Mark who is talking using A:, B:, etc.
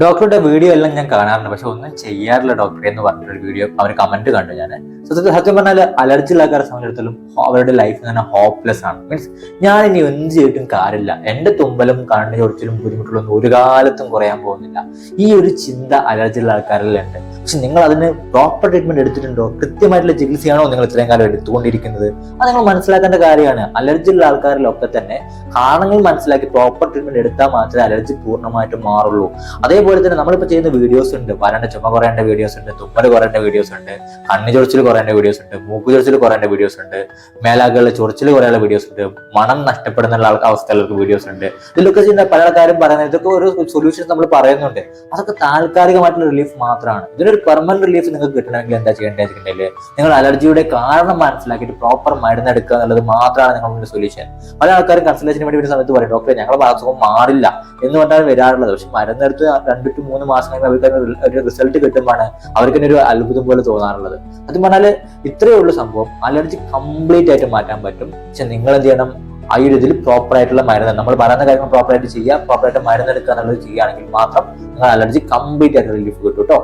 A: ഡോക്ടറുടെ വീഡിയോ എല്ലാം ഞാൻ കാണാറുണ്ട്, പക്ഷെ ഒന്നും ചെയ്യാറില്ല ഡോക്ടറെ എന്ന് പറഞ്ഞൊരു വീഡിയോ അവർ കമന്റ് കണ്ടു. ഞാൻ സത്യം പറഞ്ഞാൽ അലർജി ഉള്ള ആൾക്കാരെ സംബന്ധിച്ചിടത്തോളം അവരുടെ ലൈഫ് തന്നെ ഹോപ്പ്ലെസ് ആണ്. മീൻസ് ഞാൻ ഇനി എന്ത് ചെയ്തിട്ടും കാര്യമില്ല, എന്റെ തുമ്പലും കണ്ണു ചൊറിച്ചിലും ബുദ്ധിമുട്ടുകളൊന്നും ഒരു കാലത്തും കുറയാൻ പോകുന്നില്ല. ഈ ഒരു ചിന്ത അലർജി ഉള്ള ആൾക്കാരിലുണ്ട്. പക്ഷെ നിങ്ങൾ അതിന് പ്രോപ്പർ ട്രീറ്റ്മെന്റ് എടുത്തിട്ടുണ്ടോ? കൃത്യമായിട്ടുള്ള ചികിത്സയാണോ നിങ്ങൾ ഇത്രയും കാലം എടുത്തുകൊണ്ടിരിക്കുന്നത്? അത് നിങ്ങൾ മനസ്സിലാക്കേണ്ട കാര്യമാണ്. അലർജി ഉള്ള ആൾക്കാരിലൊക്കെ തന്നെ കാരണങ്ങൾ മനസ്സിലാക്കി പ്രോപ്പർ ട്രീറ്റ്മെന്റ് എടുത്താൽ മാത്രമേ അലർജി പൂർണ്ണമായിട്ടും മാറുള്ളൂ. അതേപോലെ തന്നെ നമ്മളിപ്പോൾ ചെയ്യുന്ന വീഡിയോസ് ഉണ്ട്, വരണ്ട ചുമ കുറയേണ്ട വീഡിയോസ് ഉണ്ട്, തുമ്മൽ കുറയേണ്ട വീഡിയോസ് ഉണ്ട്, കണ്ണു ചൊറിച്ചിൽ കുറയേണ്ട വീഡിയോസ് ഉണ്ട്, മൂക്ക് ചൊറിച്ചിൽ കുറയേണ്ട വീഡിയോസ് ഉണ്ട്, മേലാകളിൽ ചൊറിച്ചിൽ കുറയുള്ള വീഡിയോസ് ഉണ്ട്, മണം നഷ്ടപ്പെടുന്ന അവസ്ഥകൾക്ക് വീഡിയോസ് ഉണ്ട്. ഇതിലൊക്കെ ചെയ്യുന്ന പല ആൾക്കാരും പറയുന്നത് ഇതൊക്കെ ഒരു സൊല്യൂഷൻസ് നമ്മൾ പറയുന്നുണ്ട്. അതൊക്കെ താൽക്കാലികമായിട്ടുള്ള റിലീഫ് മാത്രമാണ്. ഇതിനൊരു പെർമനന്റ് റിലീഫ് നിങ്ങൾക്ക് കിട്ടണമെങ്കിൽ എന്താ ചെയ്യേണ്ടത്? നിങ്ങൾ അലർജിയുടെ കാരണം മനസ്സിലാക്കിയിട്ട് പ്രോപ്പർ മരുന്നെടുക്കുക എന്നുള്ളത് മാത്രമാണ് നിങ്ങളുടെ സൊല്യൂഷൻ. പല ആൾക്കാരും കൺസൾട്ടേഷന് വേണ്ടി വരുന്ന സമയത്ത് പറയും, ഡോക്ടറെ ഞങ്ങളുടെ അസുഖം മാറില്ല എന്ന് പറഞ്ഞാൽ വരാറുള്ളത്. പക്ഷെ മരുന്നെടുത്ത് 2 to 3 മാസം അവർക്ക് ഒരു റിസൾട്ട് കിട്ടുമ്പോഴാണ് അവർക്ക് ഒരു അത്ഭുതം പോലെ തോന്നാറുള്ളത്. അത് പറഞ്ഞാൽ ഇത്രയേ ഉള്ളൂ സംഭവം. അലർജി കംപ്ലീറ്റ് ആയിട്ട് മാറ്റാൻ പറ്റും. പക്ഷെ നിങ്ങൾ എന്ത് ചെയ്യണം? ആ ഒരു ഇതിൽ പ്രോപ്പർ ആയിട്ടുള്ള മരുന്ന്, നമ്മൾ പറയുന്ന കാര്യങ്ങൾ പ്രോപ്പർ ആയിട്ട് ചെയ്യുക, പ്രോപ്പർ ആയിട്ട് മരുന്നെടുക്കുക എന്നുള്ളത് ചെയ്യുകയാണെങ്കിൽ മാത്രം നിങ്ങൾ അലർജി കംപ്ലീറ്റ് ആയിട്ട് റിലീഫ് കിട്ടും കേട്ടോ.